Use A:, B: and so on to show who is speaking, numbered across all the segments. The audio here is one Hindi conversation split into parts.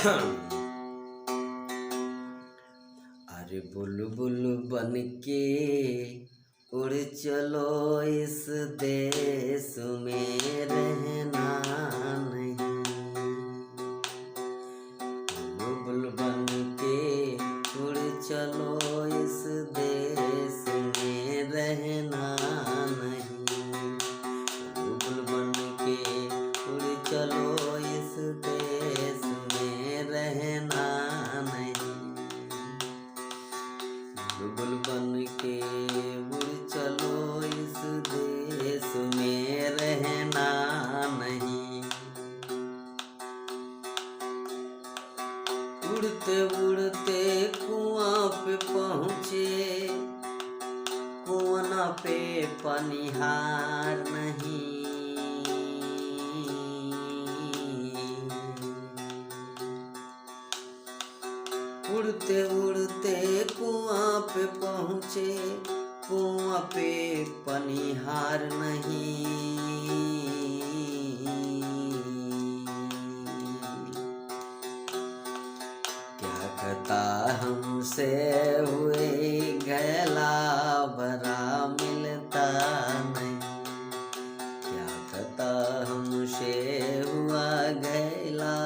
A: अरे बुलबुल बन के उड़ चलो इस देश में रहना नहीं। बुलबुल बन के उड़ चलो इस देश में रहना नहीं। बुलबुल बन के उड़ चलो इस देश में रहना नहीं। बुलबुल बन के उड़ चलो इस देश में रहना नहीं। उड़ते उड़ते कुआं पे पहुँचे, कुआं पे पनिहार नहीं। उड़ते उड़ते कुआं पे पहुँचे, कुआं पे पनिहार नहीं। क्या कहता हमसे हुए गैला भरा मिलता नहीं। क्या कहता हमसे हुआ गैला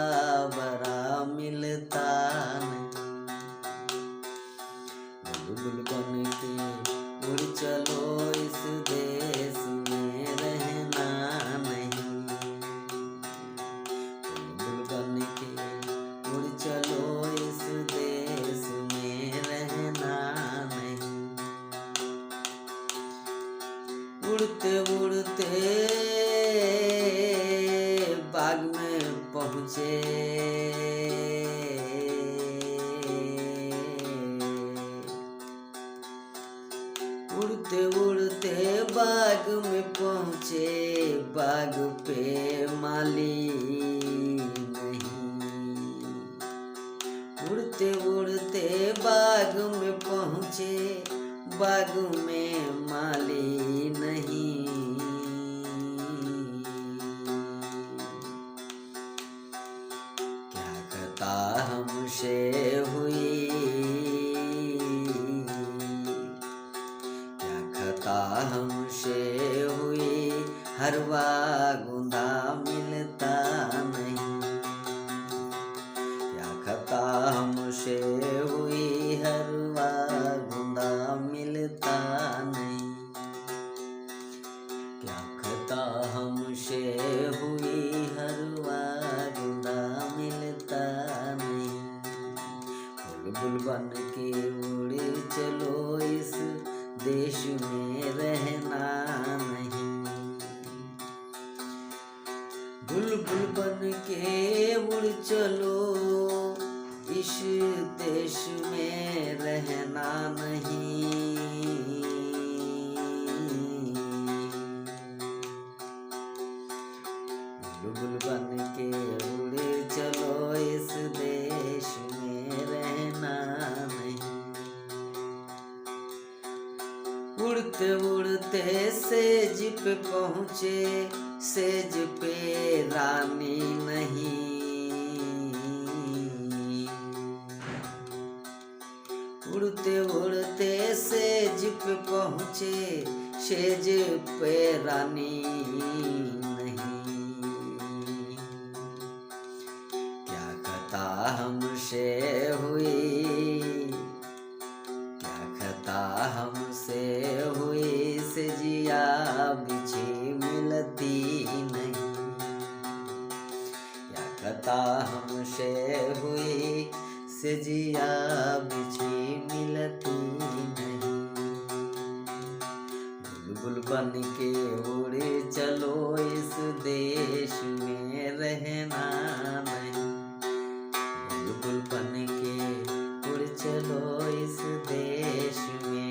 A: भरा मिलता नहीं। बुलबुल बन के उड़ चलो इस देश में रहना नहीं। बुलबुल बन के उड़ चलो इस देश में रहना नहीं। उड़ते उड़ते बाग में पहुँचे, उड़ते उड़ते बाग में पहुँचे, बाग पे माली नहीं। उड़ते उड़ते बाग में पहुँचे, बाग में माली नहीं। क्या कहता हमसे हुई, हमसे हुई हरवा गुंदा मिलता नहीं। क्या खता हमसे हुई हरवा गुंदा मिलता नहीं। क्या खता हमसे हुई हरवा गुंदा मिलता नहीं। बुलबुल बन के उड़े चलो इस देश में रहना नहीं। बुलबुल बन के उड़ चलो इस देश में रहना नहीं। बुलबुल बन के उड़े चलो इस देश में रहना नहीं। उड़ते उड़ते सेज पे पहुँचे, सेज पे रानी नहीं। उड़ते उड़ते सेज पे पहुँचे, सेज पे रानी नहीं। क्या खता हमसे हुई, क्या खता हमसे हुई सजिया बिछी मिलती नहीं। क्या खता हमसे हुई सजिया बिछी मिलती नहीं। बुलबुल बन के उड़े चलो इस देश में रहना नहीं। बुलबुल बन के उड़ चलो इस देश में